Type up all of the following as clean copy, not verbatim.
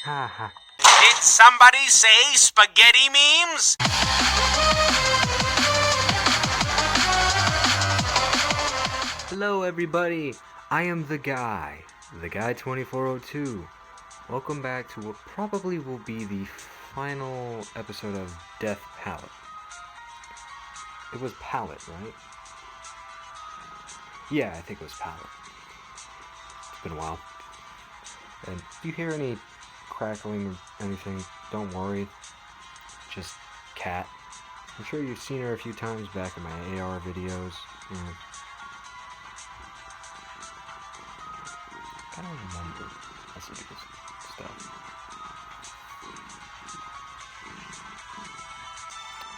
Did somebody say spaghetti memes? Hello everybody, I am the guy 2402. Welcome back to what probably will be the final episode of Death Palette. It was Palette, right? Yeah, I think it was Palette. It's been a while. And if you hear any crackling or anything, don't worry. Just Cat. I'm sure you've seen her a few times back in my AR videos. I don't remember most of this stuff.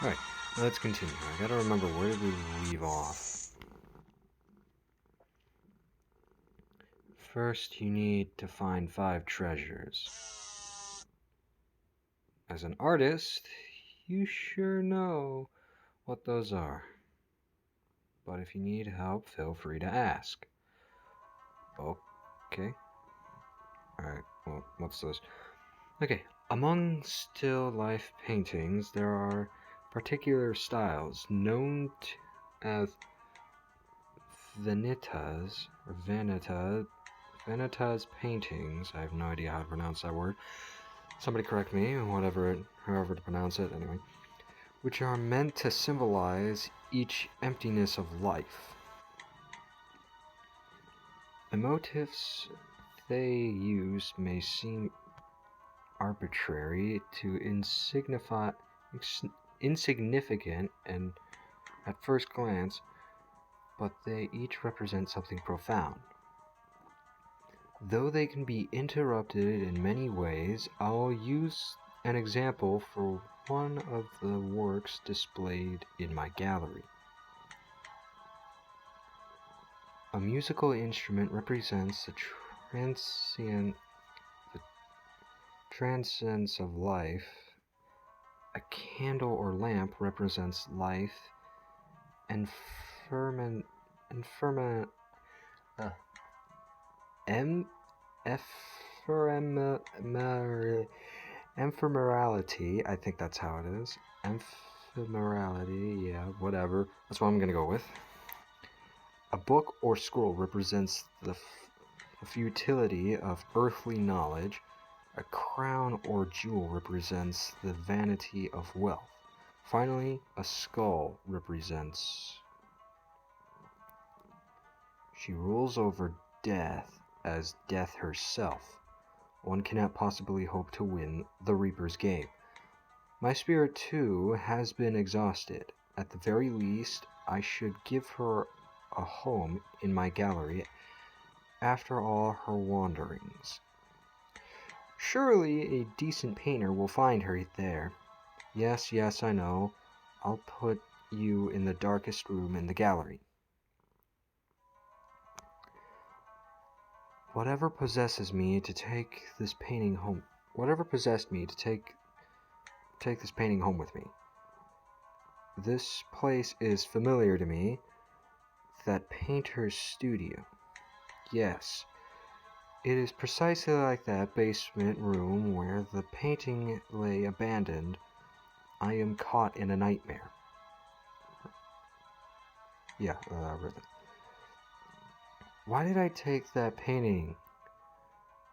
Alright, let's continue. I gotta remember, where did we leave off? First, you need to find 5 treasures. As an artist, you sure know what those are. But if you need help, feel free to ask. Okay. Alright, well, what's those? Okay, among still life paintings, there are particular styles known as vanitas paintings. I have no idea how to pronounce that word. Somebody correct me, however to pronounce it, anyway. Which are meant to symbolize each emptiness of life. The motifs they use may seem arbitrary to insignificant and at first glance, but they each represent something profound. Though they can be interrupted in many ways, I'll use an example for one of the works displayed in my gallery. A musical instrument represents the transcendence of life. A candle or lamp represents life and ephemerality, I think that's how it is. Ephemerality, yeah, whatever. That's what I'm gonna go with. A book or scroll represents the futility of earthly knowledge. A crown or jewel represents the vanity of wealth. Finally, a skull represents she rules over death as death herself. One cannot possibly hope to win the Reaper's game. My spirit, too, has been exhausted. At the very least, I should give her a home in my gallery after all her wanderings. Surely a decent painter will find her there. Yes, I know. I'll put you in the darkest room in the gallery. Whatever possessed me to take this painting home with me. This place is familiar to me. That painter's studio. Yes, it is precisely like that basement room where the painting lay abandoned. I am caught in a nightmare. Yeah, really. Why did I take that painting?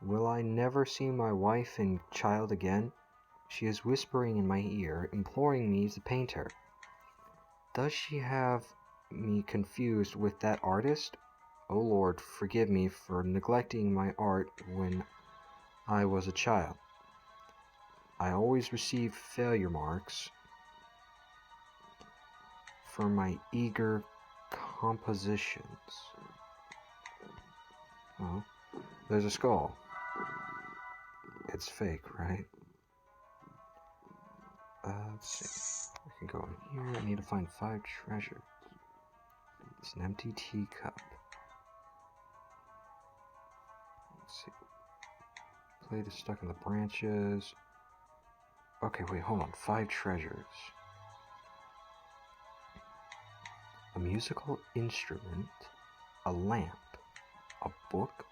Will I never see my wife and child again? She is whispering in my ear, imploring me to paint her. Does she have me confused with that artist? Oh Lord, forgive me for neglecting my art when I was a child. I always receive failure marks for my eager compositions. Well, there's a skull. It's fake, right? Let's see. I can go in here. I need to find 5 treasures. It's an empty teacup. Let's see. Plate is stuck in the branches. Okay, wait, hold on. 5 treasures. A musical instrument, a lamp, a book,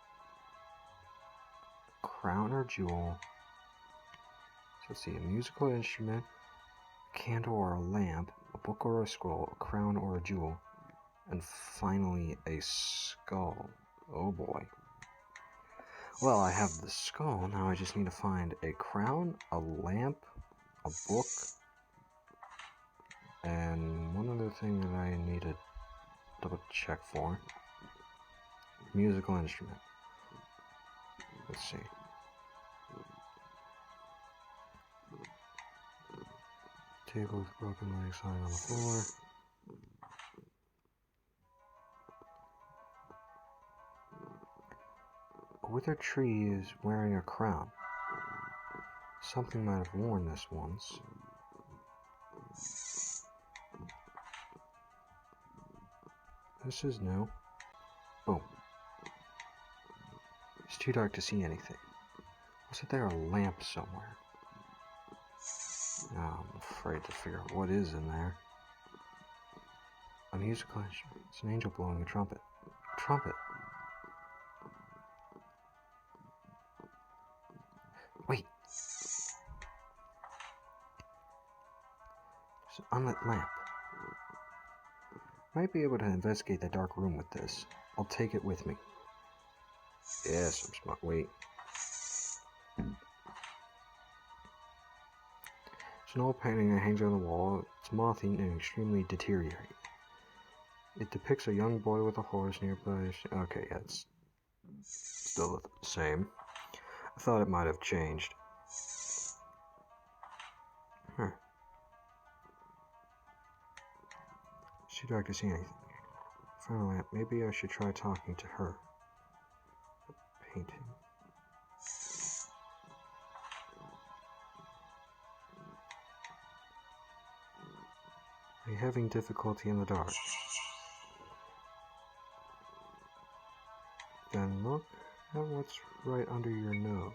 a crown or jewel, let's see, a musical instrument, a candle or a lamp, a book or a scroll, a crown or a jewel, and finally a skull. Oh boy. Well, I have the skull, now I just need to find a crown, a lamp, a book, and one other thing that I need to double check for. Musical instrument. Let's see. Table with broken legs lying on the floor. A withered tree is wearing a crown. Something might have worn this once. This is new. Boom. It's too dark to see anything. Wasn't there a lamp somewhere? Oh, I'm afraid to figure out what is in there. A musical instrument. It's an angel blowing a trumpet. A trumpet. Wait. There's an unlit lamp. Might be able to investigate the dark room with this. I'll take it with me. Yes, I'm smart. Wait. It's an old painting that hangs on the wall. It's moth-eaten and extremely deteriorated. It depicts a young boy with a horse nearby. Okay, yeah, it's still the same. I thought it might have changed. Huh. It's too dark to see anything. Finally, maybe I should try talking to her. The painting. Are you having difficulty in the dark? Then look at what's right under your nose.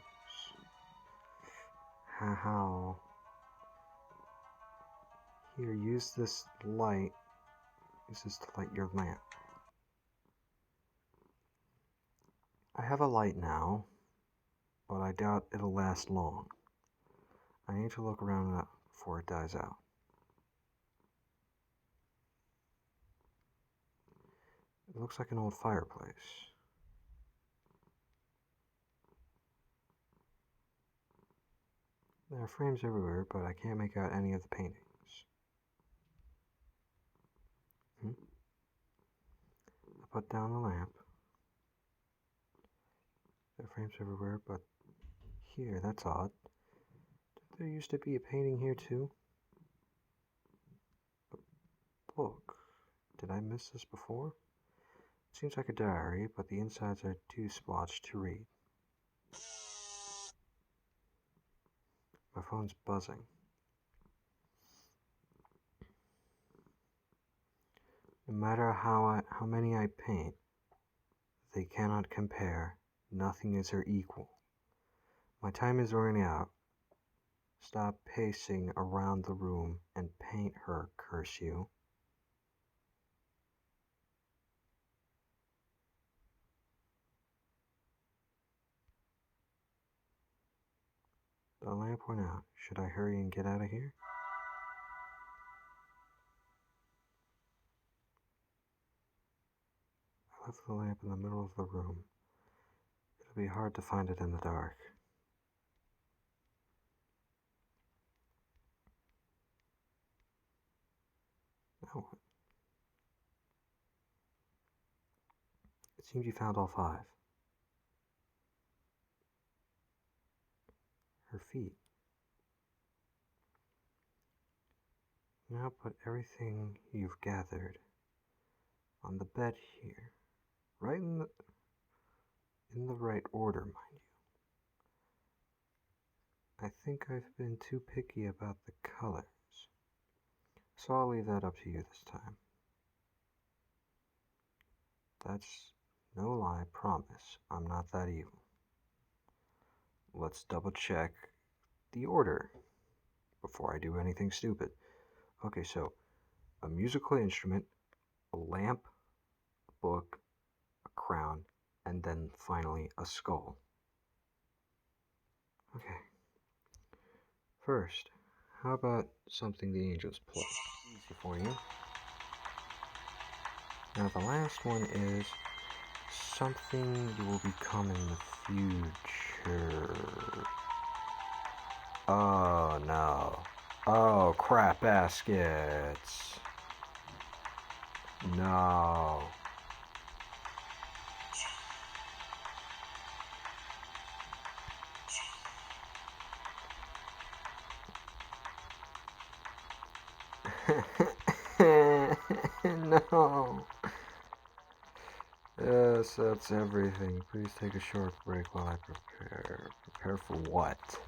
How? Here, use this light. Use this to light your lamp. I have a light now, but I doubt it'll last long. I need to look around it before it dies out. It looks like an old fireplace. There are frames everywhere, but I can't make out any of the paintings. I put down the lamp. There are frames everywhere, but here, that's odd. There used to be a painting here too. A book. Did I miss this before? It seems like a diary, but the insides are too splotched to read. My phone's buzzing. No matter how many I paint, they cannot compare. Nothing is her equal. My time is running out. Stop pacing around the room and paint her, curse you. The lamp went out. Should I hurry and get out of here? I left the lamp in the middle of the room. It'll be hard to find it in the dark. Now what? It seems you found all 5. Her feet. Now put everything you've gathered on the bed here. Right in the right order, mind you. I think I've been too picky about the colors, so I'll leave that up to you this time. That's no lie, promise. I'm not that evil. Let's double check the order before I do anything stupid. Okay, so a musical instrument, a lamp, a book, a crown, and then finally a skull. Okay. First, how about something the angels play? Easy for you. Now the last one is something you will become in the future. Oh no. Oh, crap baskets. No. No. Yes, that's everything. Please take a short break while I prepare. Prepare for what?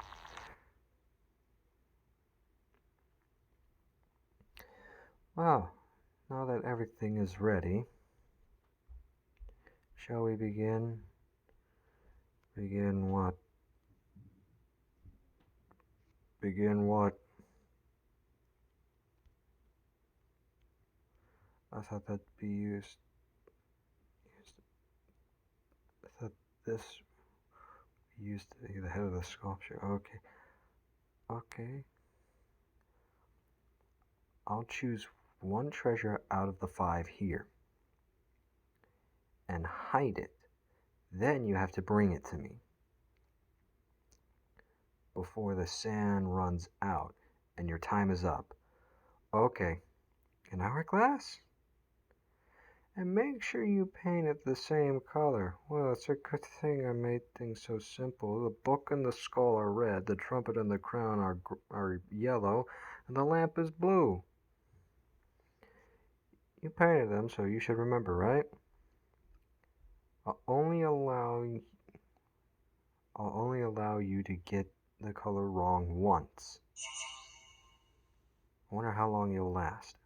Well, now that everything is ready, shall we begin? Begin what? Begin what? I thought that'd be used. I thought this used to be the head of the sculpture. Okay. Okay. I'll choose one treasure out of the 5 here and hide it. Then you have to bring it to me before the sand runs out and your time is up. Okay. An hourglass? And make sure you paint it the same color. Well, it's a good thing I made things so simple. The book and the skull are red, the trumpet and the crown are yellow, and the lamp is blue. You painted them, so you should remember, right? I'll only allow you to get the color wrong once. I wonder how long you'll last.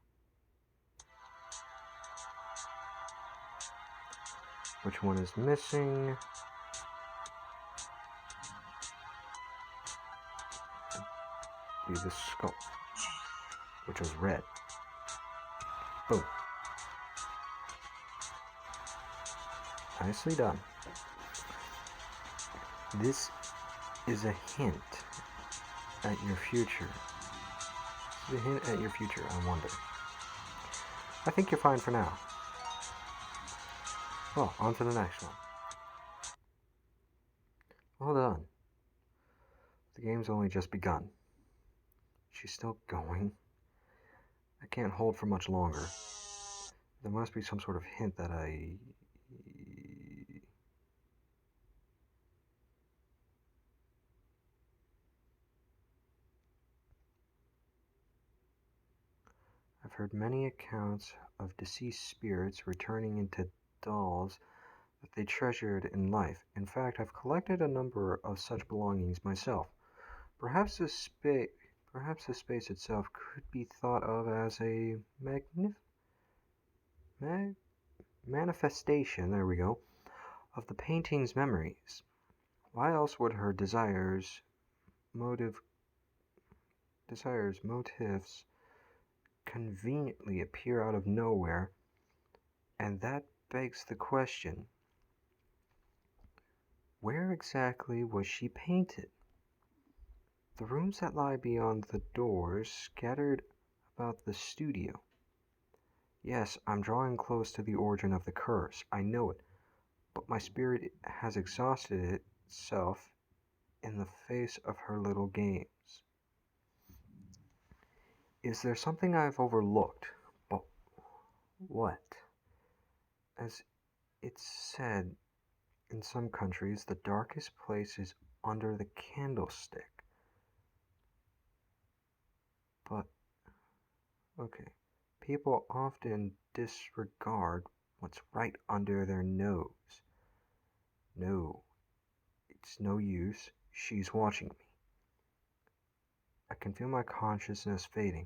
Which one is missing? Be the skull, which was red. Boom. Nicely done. This is a hint at your future. This is a hint at your future, I wonder. I think you're fine for now. Well, on to the next one. Well done. The game's only just begun. She's still going. I can't hold for much longer. There must be some sort of hint that I've heard many accounts of deceased spirits returning into dolls that they treasured in life. In fact, I've collected a number of such belongings myself. Perhaps the space itself could be thought of as a manifestation, there we go, of the painting's memories. Why else would her motives conveniently appear out of nowhere? And that begs the question, where exactly was she painted? The rooms that lie beyond the doors scattered about the studio. Yes, I'm drawing close to the origin of the curse, I know it, but my spirit has exhausted itself in the face of her little games. Is there something I've overlooked? But what? As it's said in some countries, the darkest place is under the candlestick. But, okay, people often disregard what's right under their nose. No, it's no use. She's watching me. I can feel my consciousness fading.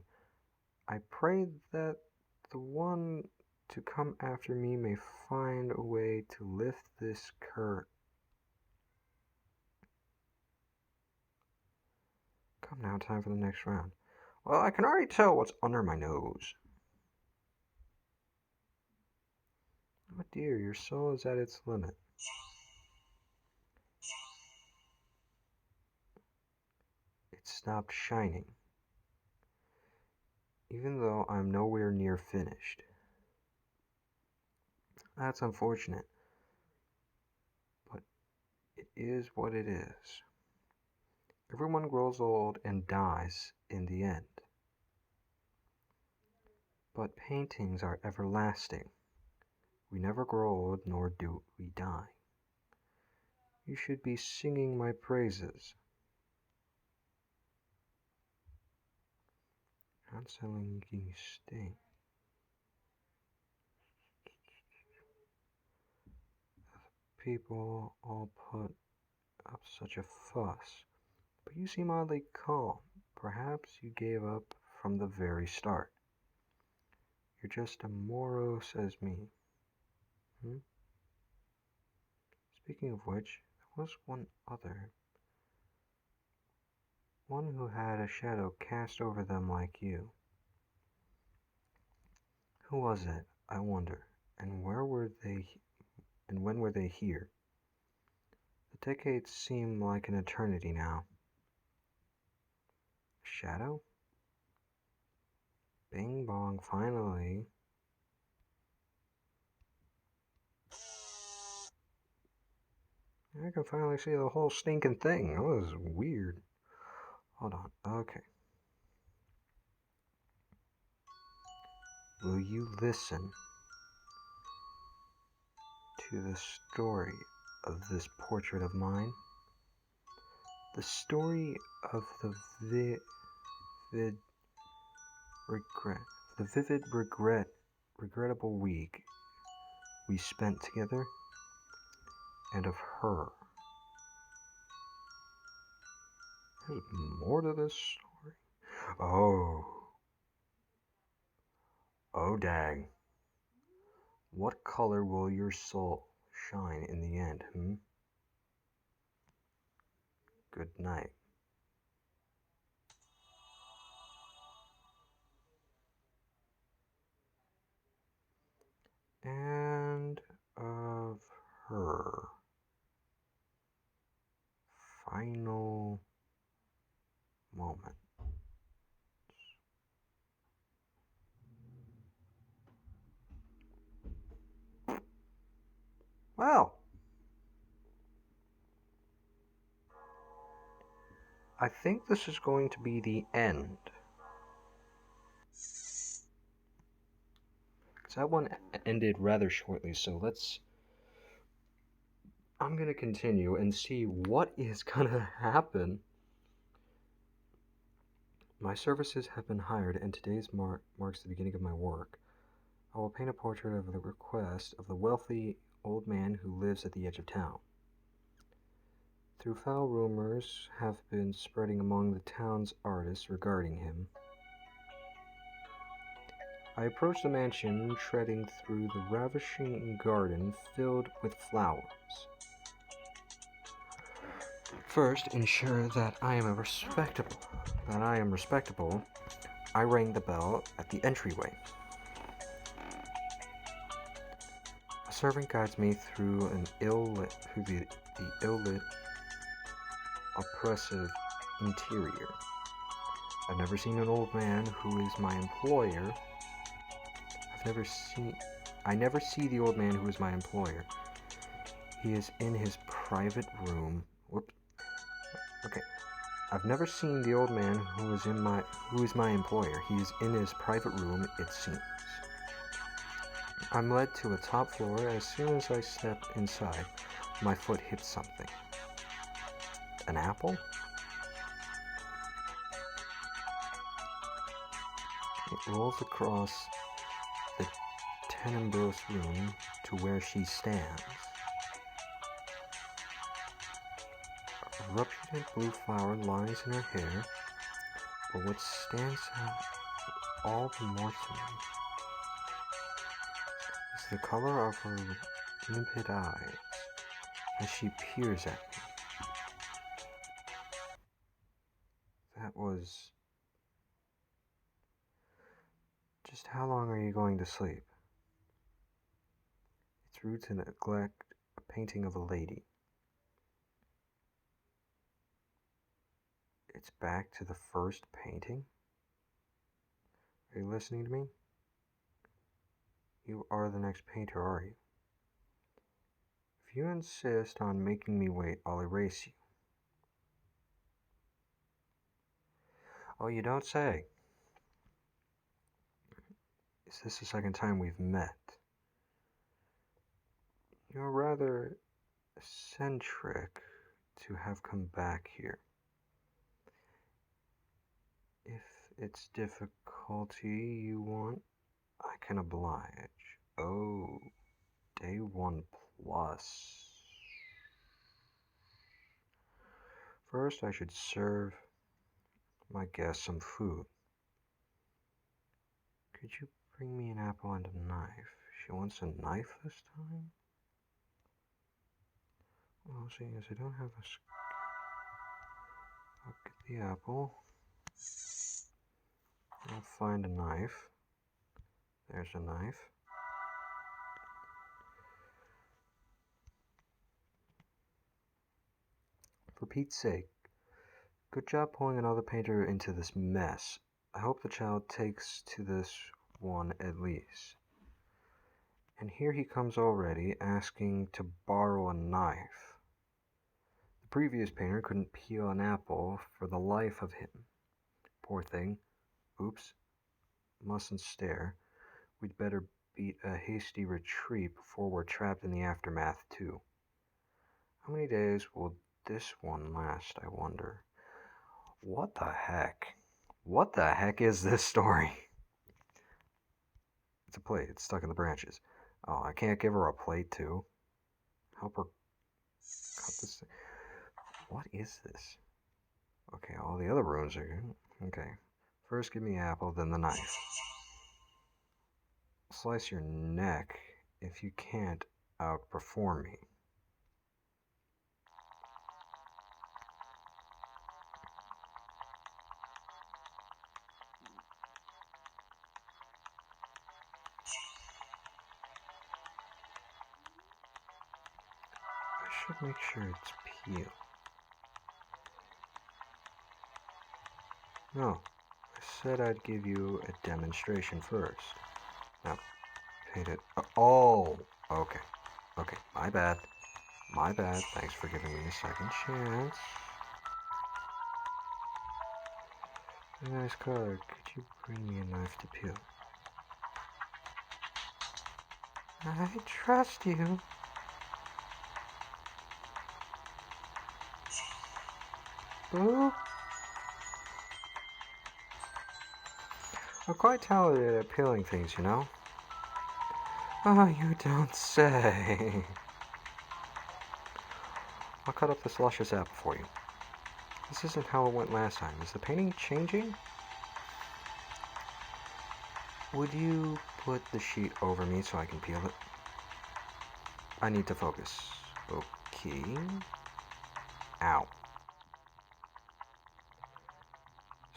I pray that the one to come after me may find a way to lift this curse. Come now, time for the next round. Well, I can already tell what's under my nose. Oh dear, your soul is at its limit. It's stopped shining, even though I'm nowhere near finished. That's unfortunate, but it is what it is. Everyone grows old and dies in the end. But paintings are everlasting. We never grow old, nor do we die. You should be singing my praises. Canceling sting. People all put up such a fuss, but you seem oddly calm. Perhaps you gave up from the very start. You're just as morose as me. Speaking of which, there was one other. One who had a shadow cast over them like you. Who was it, I wonder, and where were they, and when were they here? The decades seem like an eternity now. Shadow? Bing bong, finally. I can finally see the whole stinking thing. That was weird. Hold on, okay. Will you listen to the story of this portrait of mine? The story of the regrettable week we spent together, and of her. There's more to this story. Oh dang. What color will your soul shine in the end, Good night. And of her. Final moment. Well, I think this is going to be the end. Because that one ended rather shortly, so I'm going to continue and see what is going to happen. My services have been hired, and today's marks the beginning of my work. I will paint a portrait of the request of the wealthy old man who lives at the edge of town. Through foul rumors have been spreading among the town's artists regarding him. I approach the mansion, treading through the ravishing garden filled with flowers. First, ensure that I am respectable. I rang the bell at the entryway. A servant guides me through the ill-lit, oppressive interior. I've never seen an old man who is my employer. I never see the old man who is my employer. He is in his private room. I've never seen the old man who is my employer. He is in his private room, it seems. I'm led to a top floor. As soon as I step inside, my foot hits something. An apple? It rolls across the tenebrous room to where she stands. A repugnant blue flower lies in her hair, but what stands out all the more to me is the color of her limpid eyes as she peers at me. That was... Just how long are you going to sleep? It's rude to neglect a painting of a lady. it's back to the first painting? Are you listening to me? You are the next painter, are you? If you insist on making me wait, I'll erase you. Oh, you don't say. Is this the second time we've met? You're rather eccentric to have come back here. If it's difficulty you want, I can oblige. Oh, day 1 plus. First, I should serve my guest some food. Could you bring me an apple and a knife? She wants a knife this time? Well, seeing as I don't have a... I'll get the apple. I'll find a knife. There's a knife. For Pete's sake, good job pulling another painter into this mess. I hope the child takes to this one at least. And here he comes already, asking to borrow a knife. The previous painter couldn't peel an apple for the life of him. Poor thing. Oops. Mustn't stare. We'd better beat a hasty retreat before we're trapped in the aftermath, too. How many days will this one last, I wonder? What the heck? What the heck is this story? It's a plate. It's stuck in the branches. Oh, I can't give her a plate, too. Help her cut this. What is this? Okay, all the other runes are good. Okay. First give me apple, then the knife. Slice your neck if you can't outperform me. I should make sure it's peeled. No, I said I'd give you a demonstration first. Now, paint it. Oh, okay. Okay, my bad. My bad. Thanks for giving me a second chance. Nice color. Could you bring me a knife to peel? I trust you. Boo. I'm quite talented at peeling things, you know? Oh, you don't say. I'll cut up this luscious apple for you. This isn't how it went last time. Is the painting changing? Would you put the sheet over me so I can peel it? I need to focus. Okay. Ow.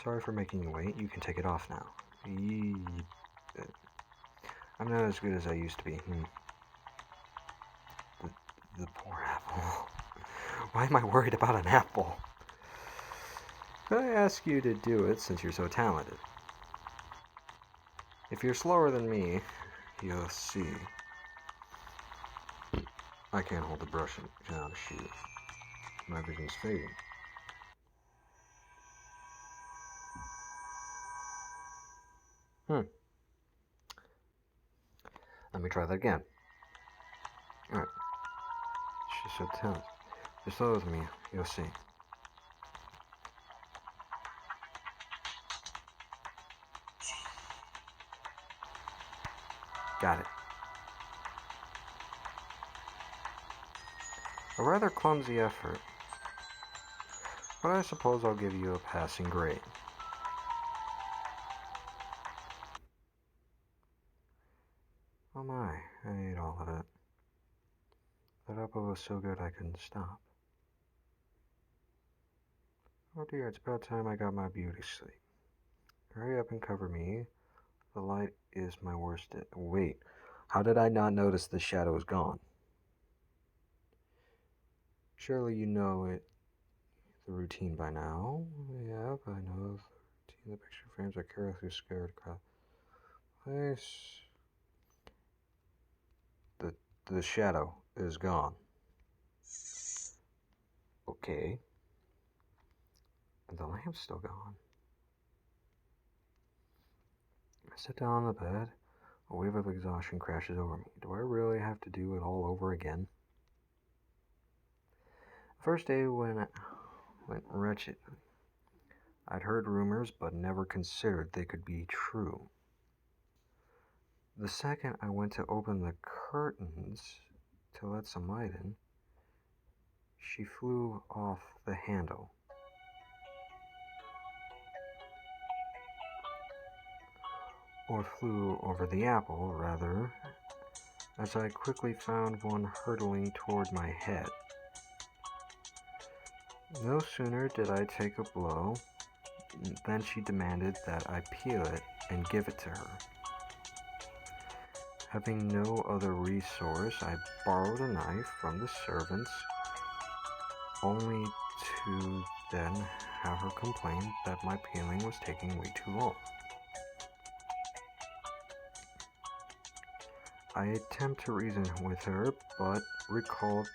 Sorry for making you wait. You can take it off now. I'm not as good as I used to be. The poor apple. Why am I worried about an apple? Could I ask you to do it since you're so talented? If you're slower than me, you'll see. I can't hold the brush down to shoot. My vision's fading. Let me try that again. Alright. She's so talented. Just slow with me, you'll see. Got it. A rather clumsy effort, but I suppose I'll give you a passing grade. Oh my, I ate all of it. That apple was so good I couldn't stop. Oh dear, it's about time I got my beauty sleep. Hurry up and cover me. The light is my worst. Wait, how did I not notice the shadow is gone? Surely you know it. the routine by now. Yep, I know the routine. The picture frames are carelessly scared across place. The shadow is gone. Okay. And the lamp's still gone. I sit down on the bed. A wave of exhaustion crashes over me. Do I really have to do it all over again? The first day went wretched. I'd heard rumors, but never considered they could be true. The second I went to open the curtains to let some light in, she flew off the handle. Or flew over the apple, rather, as I quickly found one hurtling toward my head. No sooner did I take a blow than she demanded that I peel it and give it to her. Having no other resource, I borrowed a knife from the servants, only to then have her complain that my peeling was taking way too long. I attempt to reason with her, but recalled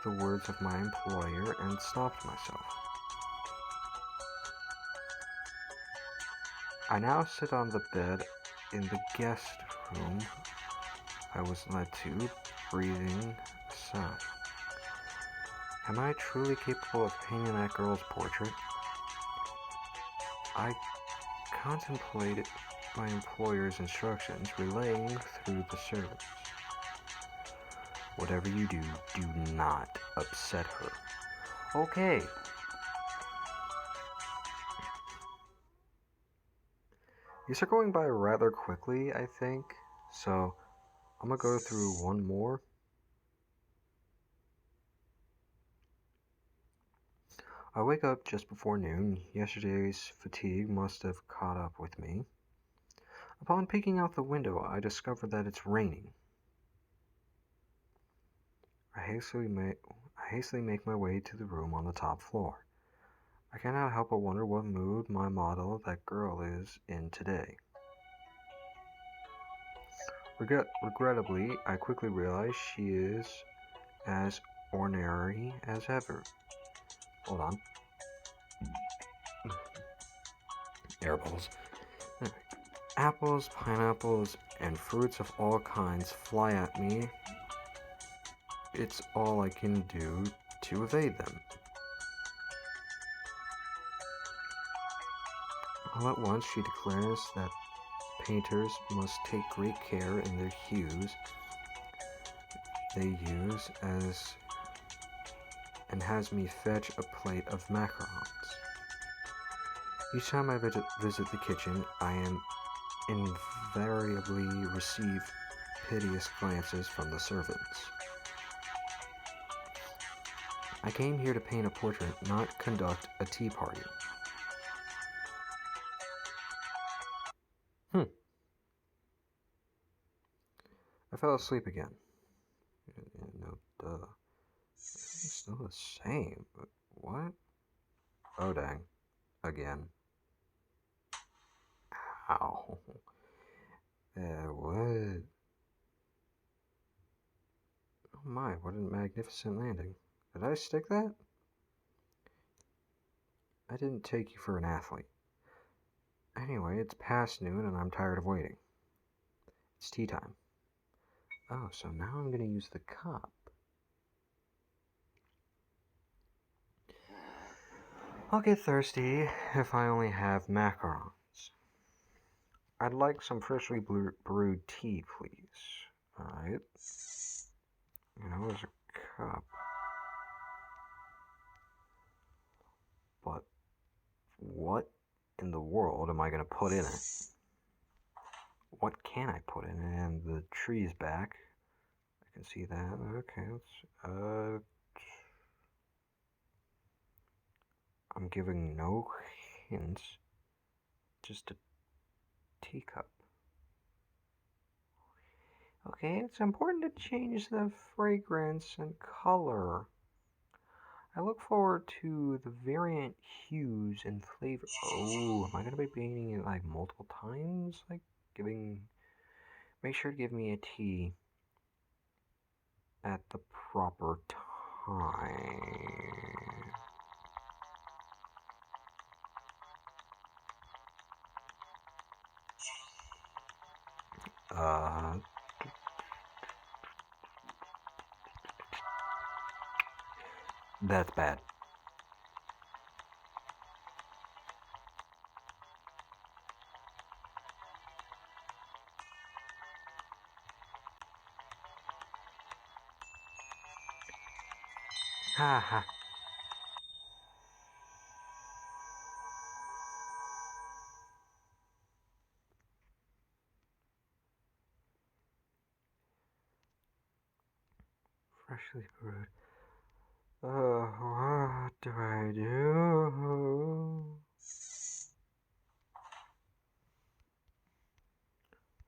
the words of my employer and stopped myself. I now sit on the bed in the guest room I was led to, breathing a sigh. Am I truly capable of painting that girl's portrait? I contemplated my employer's instructions, relaying through the servants. Whatever you do, do not upset her. Okay. These are going by rather quickly, I think, so I'm gonna go through one more. I wake up just before noon. Yesterday's fatigue must have caught up with me. Upon peeking out the window, I discover that it's raining. I hastily make my way to the room on the top floor. I cannot help but wonder what mood my model, that girl, is in today. Regrettably, I quickly realize she is as ordinary as ever. Hold on. Air bubbles. Apples, pineapples, and fruits of all kinds fly at me. It's all I can do to evade them. All at once she declares that painters must take great care in their hues they use, and has me fetch a plate of macarons. Each time I visit the kitchen, I am invariably receive piteous glances from the servants. I came here to paint a portrait, not conduct a tea party. I fell asleep again. No, duh. It's still the same, but what? Oh, dang. Again. Ow. What? Oh my, what a magnificent landing. Did I stick that? I didn't take you for an athlete. Anyway, it's past noon and I'm tired of waiting. It's tea time. Oh, so now I'm going to use the cup. I'll get thirsty if I only have macarons. I'd like some freshly brewed tea, please. Alright. Now there's a cup. But what in the world am I going to put in it? What can I put in it? And the tree's back. I can see that. Okay, let's, I'm giving no hints. Just a teacup. Okay, it's important to change the fragrance and color. I look forward to the variant hues and flavor. Oh, am I gonna be painting it like multiple times? Like make sure to give me a tea at the proper time. That's bad. Ha ha. Freshly brewed. What do I do?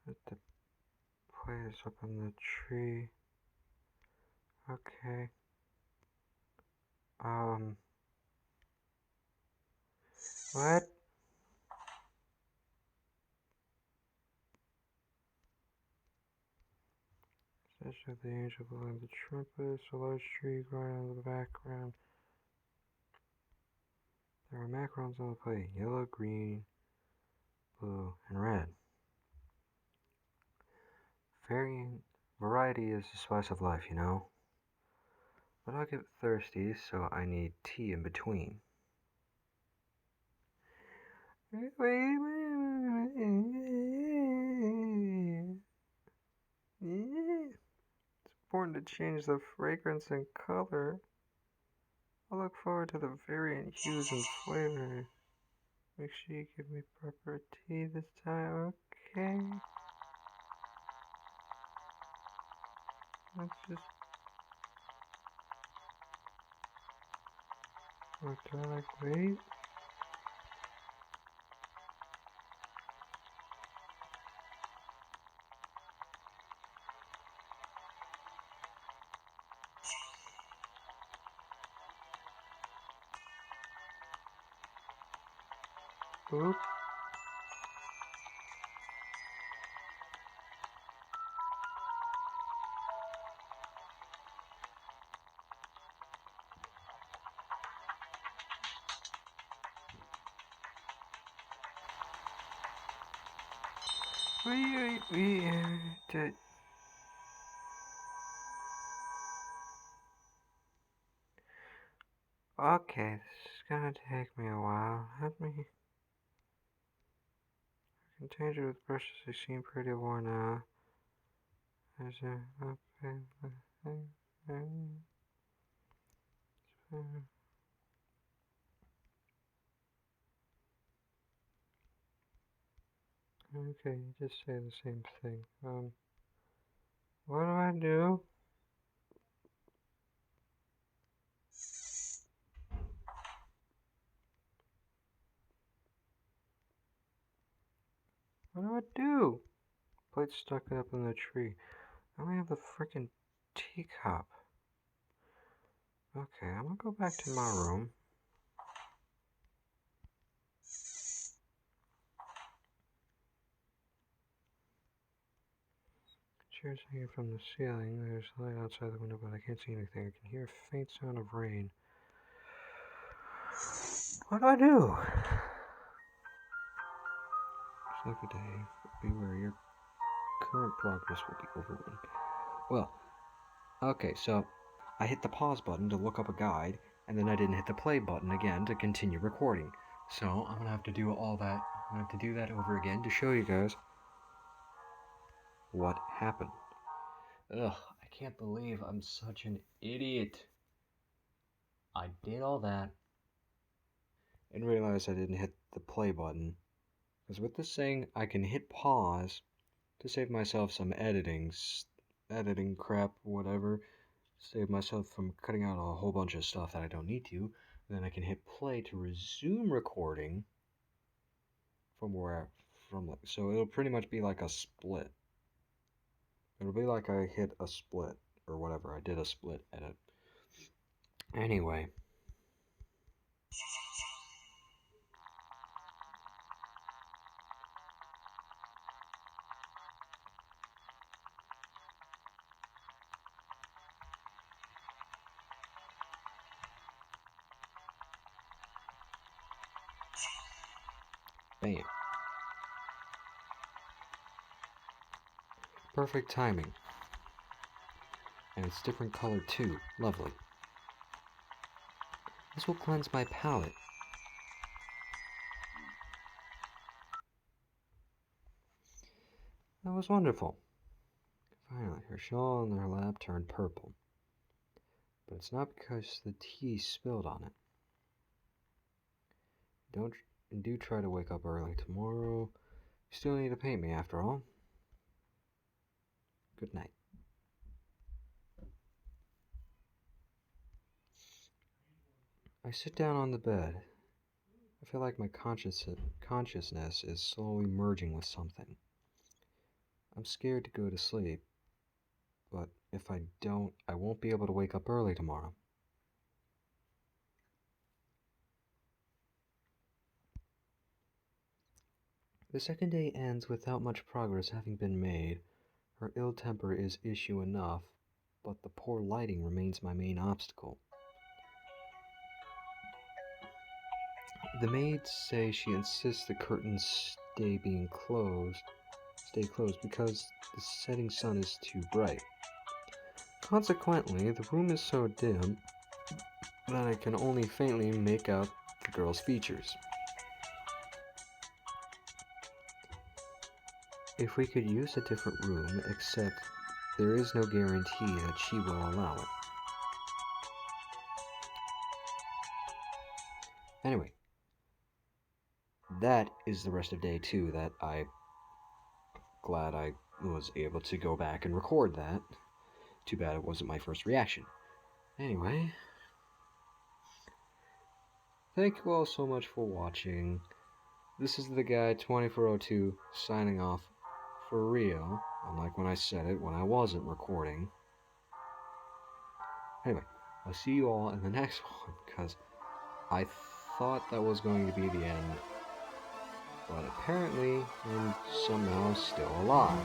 Put the place up on the tree. Okay. What? Statue of the angel behind the trumpets, a large tree growing out of the background. There are macarons on the plate, yellow, green, blue, and red. Variety is the spice of life, you know? But I'll get thirsty, so I need tea in between. It's important to change the fragrance and color. I look forward to the variant hues and flavor. Make sure you give me proper tea this time, okay? Let's just... What do I like? Wait. Oop. We did. Okay, this is gonna take me a while. Let me... Container with brushes, they seem pretty worn out. Okay, you just say the same thing. What do I do? What do I do? Plate stuck up in the tree. I only have the freaking teacup. Okay, I'm gonna go back to my room. Chairs hanging from the ceiling. There's light outside the window, but I can't see anything. I can hear a faint sound of rain. What do I do? It's like a day. Beware, your current progress will be overrun. Well, okay, so I hit the pause button to look up a guide, and then I didn't hit the play button again to continue recording. So I'm gonna have to do all that. I'm gonna have to do that over again to show you guys what happened. Ugh, I can't believe I'm such an idiot. I did all that and realized I didn't hit the play button. Because with this thing, I can hit pause to save myself some editing crap, whatever. Save myself from cutting out a whole bunch of stuff that I don't need to. Then I can hit play to resume recording so it'll pretty much be like a split. It'll be like I hit a split or whatever. I did a split edit. Anyway, Bam. Perfect timing. And it's different color too. Lovely. This will cleanse my palate. That was wonderful. Finally, her shawl on her lap turned purple. But it's not because the tea spilled on it. Do try to wake up early tomorrow. You still need to paint me after all. Good night. I sit down on the bed. I feel like my consciousness is slowly merging with something. I'm scared to go to sleep, but if I don't, I won't be able to wake up early tomorrow. The second day ends without much progress having been made. Her ill temper is issue enough, but the poor lighting remains my main obstacle. The maids say she insists the curtains stay closed because the setting sun is too bright. Consequently, the room is so dim that I can only faintly make out the girl's features. If we could use a different room, except there is no guarantee that she will allow it. Anyway, that is the rest of day 2 that I'm glad I was able to go back and record that. Too bad it wasn't my first reaction. Anyway, thank you all so much for watching. This is the guy 2402 signing off for real, unlike when I said it when I wasn't recording. Anyway, I'll see you all in the next one, because I thought that was going to be the end, but apparently I'm somehow still alive.